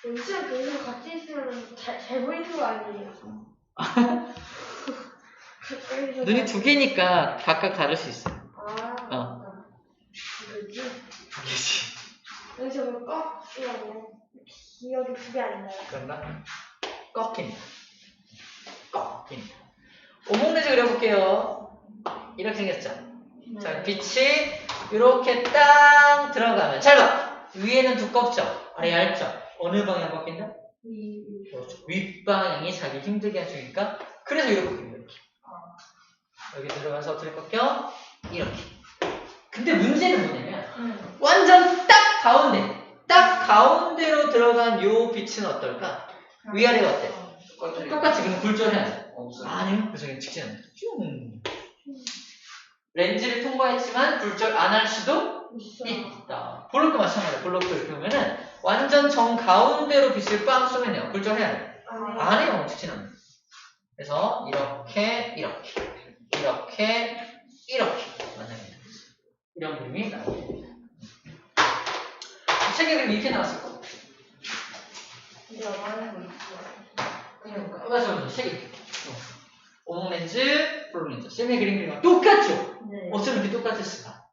원시랑 근시가 같이 있으면 잘 보이는 거 아니에요? 눈이 두 개니까 각각 다를 수 있어요. 그거지? 두 개지. 근데 저거 꺾이라고 기억이 두개 아닌가요? 그런가? 꺾입니다. 오목렌즈 그려볼게요. 이렇게 생겼죠? 자, 빛이 이렇게 딱 들어가면 잘 봐! 위에는 두껍죠? 아래 얇죠? 어느 방향 꺾인다? 그렇죠. 윗방향이 자기 힘들게 할 쪽이니까 그래서 이렇게 꺾인다. 이렇게. 여기 들어가서 어떻게 꺾여? 이렇게. 근데 문제는 뭐냐면 완전 딱 가운데로 들어간 요 빛은 어떨까? 위아래가 어때? 똑같이 그럼 굴절해야 돼. 없어요. 아니요. 그래서 그냥 직진합니다. 렌즈를 통과했지만 굴절 안 할 수도 있다. 볼록도 마찬가지야. 볼록도 이렇게 보면은 완전 정 가운데로 빛을 빵 쏘면요. 굴절해야 돼. 안 해요. 직진합니다. 그래서 이렇게 만납니다. 이런 이런 그림이 나오게 됩니다. 책의 그림이 이렇게 나왔을 거예요. 이제 말하는 거 있죠. 맞아. 책이 오목렌즈, 볼록렌즈. 쌤의 그림이랑 똑같죠? 네. 어쩜 이렇게 똑같았을까?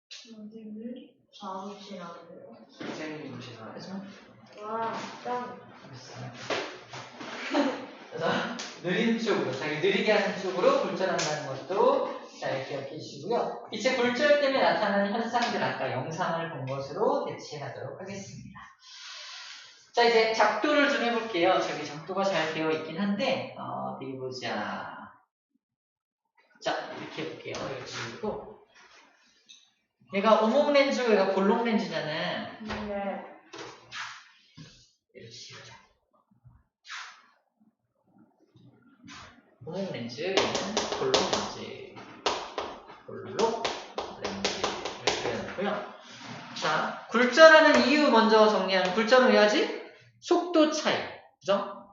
선생님 자동치라고요. 선생님 보시나 그래서 와, 짱. 그래서 느린 쪽으로, 자기 느리게 하는 쪽으로 굴절한다는 것도 잘 기억해 주시고요. 빛의 굴절 때문에 나타나는 현상들 아까 영상을 본 것으로 대체하도록 하겠습니다. 자, 이제 작도를 좀 해볼게요. 저기 작도가 잘 되어 있긴 한데 어디 보자. 자, 이렇게 해볼게요. 이렇게 그리고 얘가 오목 렌즈고 얘가 볼록 렌즈잖아. 네. 이렇게 해보자. 오목 렌즈, 얘는 볼록 렌즈. 볼록 렌즈. 이렇게 해놓고요. 자, 굴절하는 이유 먼저 정리하면 굴절은 왜 하지? 속도 차이. 그죠?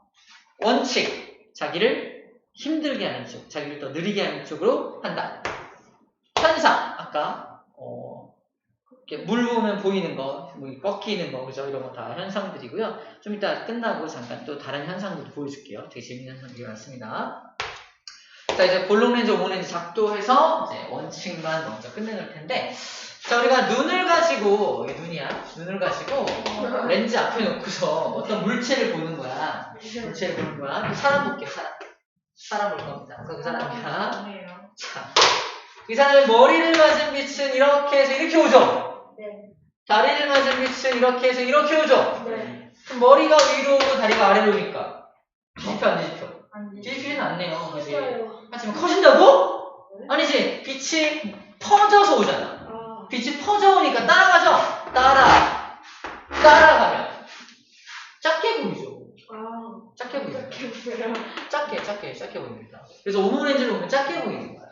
원칙. 자기를 힘들게 하는 쪽, 자기를 더 느리게 하는 쪽으로 한다. 현상. 아까 이렇게 물 부으면 보이는 거, 뭐 꺾이는 거, 그죠? 이런 거 다 현상들이고요. 좀 이따 끝나고 잠깐 또 다른 현상들도 보여줄게요. 되게 재밌는 현상들이 많습니다. 자, 이제 볼록 렌즈, 오목 렌즈 작도해서 이제 원칙만 먼저 끝내놓을 텐데, 자, 우리가 눈을 가지고, 이게 눈이야. 눈을 가지고 렌즈 앞에 놓고서 어떤 물체를 보는 거야. 물체를 보는 거야. 사람 볼게요, 사람. 사람 볼 겁니다. 그래서 그 사람이야. 자, 이 사람의 머리를 맞은 빛은 이렇게 해서 이렇게 오죠? 네. 다리를 맞은 빛은 이렇게 해서 이렇게 오죠? 네. 그럼 머리가 위로 오고 다리가 아래로 오니까 뒤집혀 안 뒤집혀? 안 돼. 뒤집히진 않네요. 그지? 커져요. 하지만 커진다고? 아니지. 빛이 퍼져서 오잖아. 아. 빛이 퍼져오니까 따라가죠? 따라가면 작게 보이죠? 아. 작게 보이죠? 어떻게 보여요? 작게 보입니다. 그래서 오목 렌즈를 보면 작게 보이는 거야.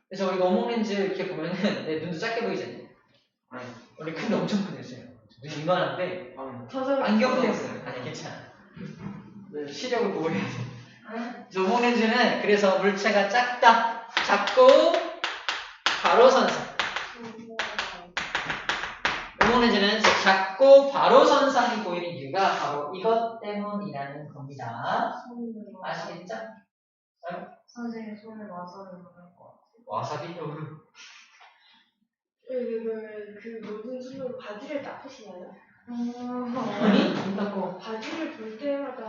그래서 우리가 오목 렌즈 이렇게 보면은 내 눈도 작게 보이잖아요. 아니 원래 근데 엄청 크겠어요. 눈이 이만한데 저도 안경 뺐어요. 아니 괜찮아. 시력을 보고 해야 돼. 그래서 오목 렌즈는 그래서 물체가 작다, 작고 바로 선상. 오목 렌즈는 작고 바로 선상이 보이는 이유가 바로 이것 때문이라는 겁니다. 아시겠죠? 선생님 손에 와사비 먹을 것 같아요. 와사비? 그 모든 순으로 바지를 닦으시나요? 아니? 눈 닦고 바지를 볼 때마다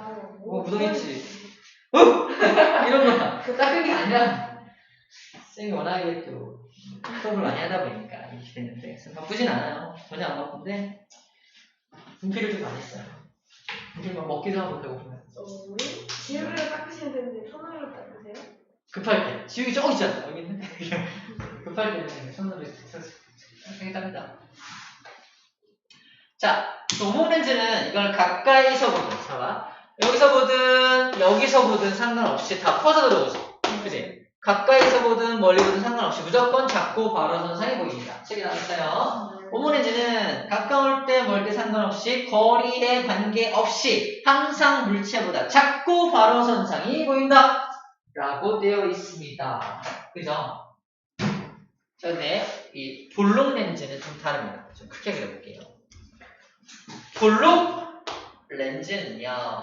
묻어있지. 이런 거 닦은 게 아니라 쌤이 워낙에 또 수업을 많이 하다 보니까 이렇게 됐는데 바쁘진 않아요. 전혀 안 바쁜데 분필을 좀 많이 써요. 분필 막 먹기도 하고 배고프면 지우개로 닦으시면 되는데 손으로 닦으세요? 급할 때 지우개 저기 있잖아. 여기 있는데 급할 때는 손으로 닦습니다. 자, 오목 렌즈는 이걸 가까이서 보든, 봐봐. 여기서 보든, 여기서 보든 상관없이 다 퍼져 들어오죠. 그지? 가까이서 보든, 멀리 보든 상관없이 무조건 작고 바로 선상이 보입니다. 책에 나왔어요. 오목 렌즈는 가까울 때, 멀 때 상관없이 거리에 관계없이 항상 물체보다 작고 바로 선상이 보인다. 라고 되어 있습니다. 그죠? 그런데 이 볼록 렌즈는 좀 다릅니다. 좀 크게 그려볼게요. 볼록 렌즈는요,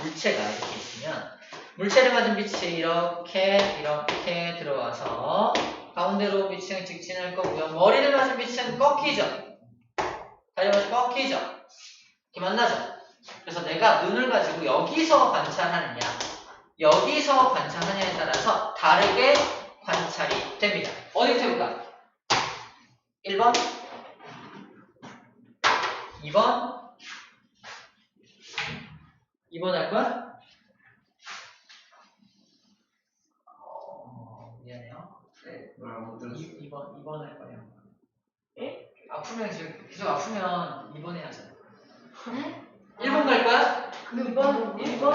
물체가 이렇게 있으면, 물체를 맞은 빛이 이렇게 들어와서, 가운데로 빛은 직진할 거고요. 머리를 맞은 빛은 꺾이죠? 다리 맞은 꺾이죠? 이렇게 만나죠? 그래서 내가 눈을 가지고 여기서 관찰하느냐, 여기서 관찰하느냐에 따라서 다르게 관찰이 됩니다. 어디부터 해볼까? 1번, 2번 할 거야? 미안해요. 네 뭐라고 못 들었어요. 2번 할 거예요. 에? 아프면 지금 계속 아프면 2번 해야죠. 1번 갈 거야? 2번 1번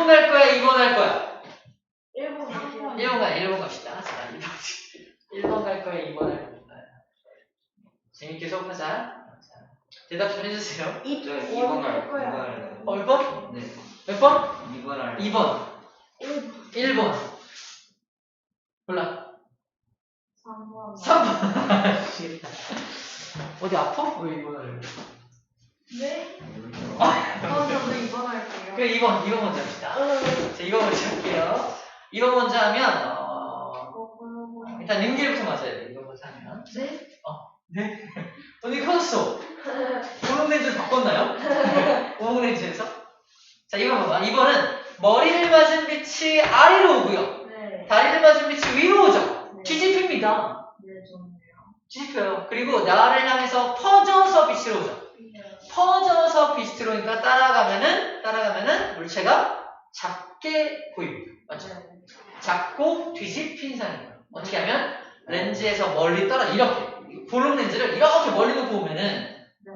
갈 거야? 2번 할 거야? 1번 갈게요. 1번 갑시다. 자, 1번 갈 거야? 2번 할 거야? 재밌게 수업하자. 자, 대답 좀 해주세요. 저 2번 갈 거야. 1번? 네 몇 번? 2번 할 2번. 1번. 미치겠다. 어디 아파? 왜 2번 하려고? 네? 저도 이번 할게요. 그래 2번 먼저 합시다. 자 2번 먼저 할게요. 2번 먼저 하면 일단 연결부터 맞아야 돼. 2번 먼저 하면. 네? 네? 언니 커졌어. 오목렌즈를 바꿨나요? 오목렌즈에서? 자, 이번 봐봐. 2번은 머리를 맞은 빛이 아래로 오고요. 네. 다리를 맞은 빛이 위로 오죠. 네. 뒤집힙니다. 네, 좋네요. 뒤집혀요. 그리고 나를 향해서 퍼져서 빛으로 오죠. 퍼져서 빛으로 오니까 따라가면은 물체가 작게 보입니다. 맞죠? 작고 뒤집힌 상이에요. 어떻게 하면 렌즈에서 멀리 이렇게 볼록 렌즈를 이렇게 멀리 놓고 보면은 네.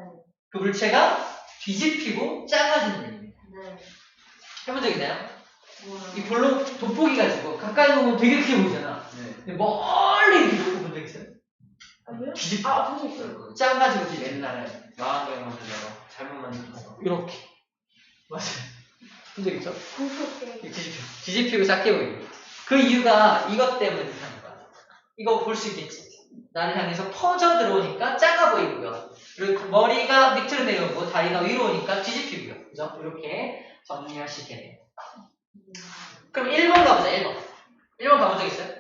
그 물체가 뒤집히고 작아지는 일입니다. 네. 해본 적 있나요? 뭐요? 이 볼록 돋보기 가지고 가까이 보면 되게 크게 보이잖아. 네. 근데 멀리 이렇게 놓고 본 적 있어요? 아니요? 뒤집혀. 아, 보고 있어요. 작아지고 뒤집혀. 옛날에 망원경 만들다가 잘못 만들었어. 이렇게. 맞아요. 본 적 있죠? 무섭게. 뒤집히고 작게 보이고. 그 이유가 이것 때문에 그렇다는 거야. 이거 볼 수 있겠지. 나를 향해서 퍼져 들어오니까 작아 보이고요. 그리고 머리가 밑으로 내려오고 다리가 위로 오니까 뒤집히고요. 그죠? 이렇게 정리하시게 돼요. 그럼 1번 가보자, 1번. 1번 가본 적 있어요?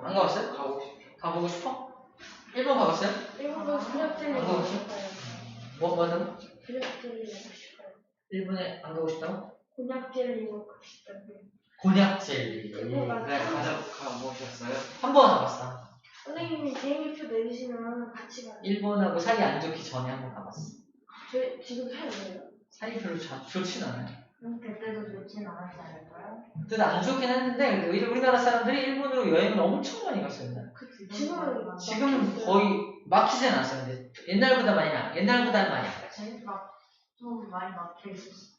안 가봤어요? 가고 싶죠. 가보고 싶어? 1번 가봤어요? 일본도 그냥 찔리고 안 싶어요. 뭐는? 그냥 찔리고 싶어요. 1번에 안 가고 싶다고? 곤약 찔리고 싶어요. 곤약 젤리. 그거 맞아. 네, 가보셨어요? 한 번 가봤어. 선생님이 비행기표 내리시면 같이 가요. 1번하고 사이 안 좋기 전에 한 번 가봤어. 저 지금 사요. 사이 별로 좋진 않아요. 그때도 좋진 않았지 않을까요? 그때도 안 좋긴 했는데 근데 오히려 우리나라 사람들이 일본으로 여행을 엄청 많이 갔어요. 옛날에. 지금은 거의 막히진 않았어요. 근데 옛날보다 많이 안 가요. 저희 막좀 많이 막혀 있었어서.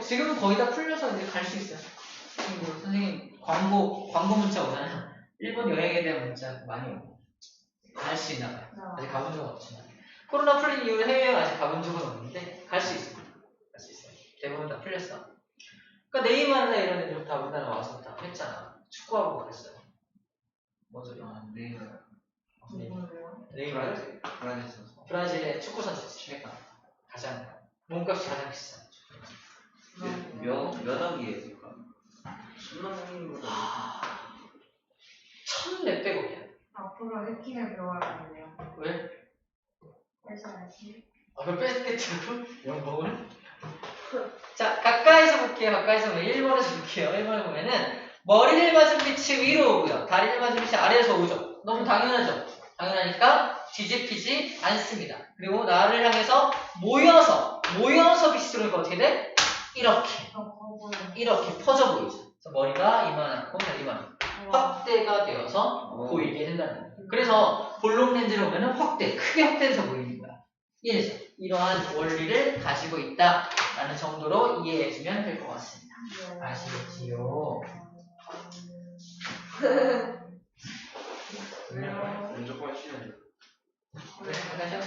지금은 거의 다 풀려서 이제 갈 수 있어요. 지금 뭐 선생님 광고 문자 오잖아요. 일본 여행에 대한 문자 많이 오고 갈 수 있나 봐요. 아직 가본 적은 없지만 코로나 풀린 이후로 해외여행 아직 가본 적은 없는데 갈 수 있어요. 갈 수 있어요. 대부분 다 풀렸어. 그러니까 네이마르나 이런 애들 다 우리나라 와서 다 했잖아. 축구하고 그랬어요. 뭔 소리야? 아, 네. 누구예요? 네이마르 브라질 선수. 브라질의 축구 선수지. 가장 몸값이 가장 비싸. 몇 억이에요, 지금? 10만 원인가? 1,400억이야. 앞으로 해킹을 배워야겠네요. 왜? 해서야지. 그걸 뺐겠다고? 연봉을? 자, 가까이서 볼게요. 가까이서 보면 1번에서 볼게요. 1번에 보면은 머리를 맞은 빛이 위로 오고요. 다리를 맞은 빛이 아래에서 오죠. 너무 당연하죠? 당연하니까 뒤집히지 않습니다. 그리고 나를 향해서 모여서 빛이 들어오니까 어떻게 돼? 이렇게 퍼져 보이죠. 그래서 머리가 이만하고 이만하고 확대가 되어서 보이게 된다는 거예요. 그래서 볼록 렌즈를 보면은 크게 확대해서 보이는 거야. 이래서 이러한 원리를 가지고 있다라는 정도로 이해해주면 될 것 같습니다. 아시겠지요? 무조건 쉬는. 네, 가죠.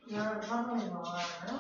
이런 사람이 나와요?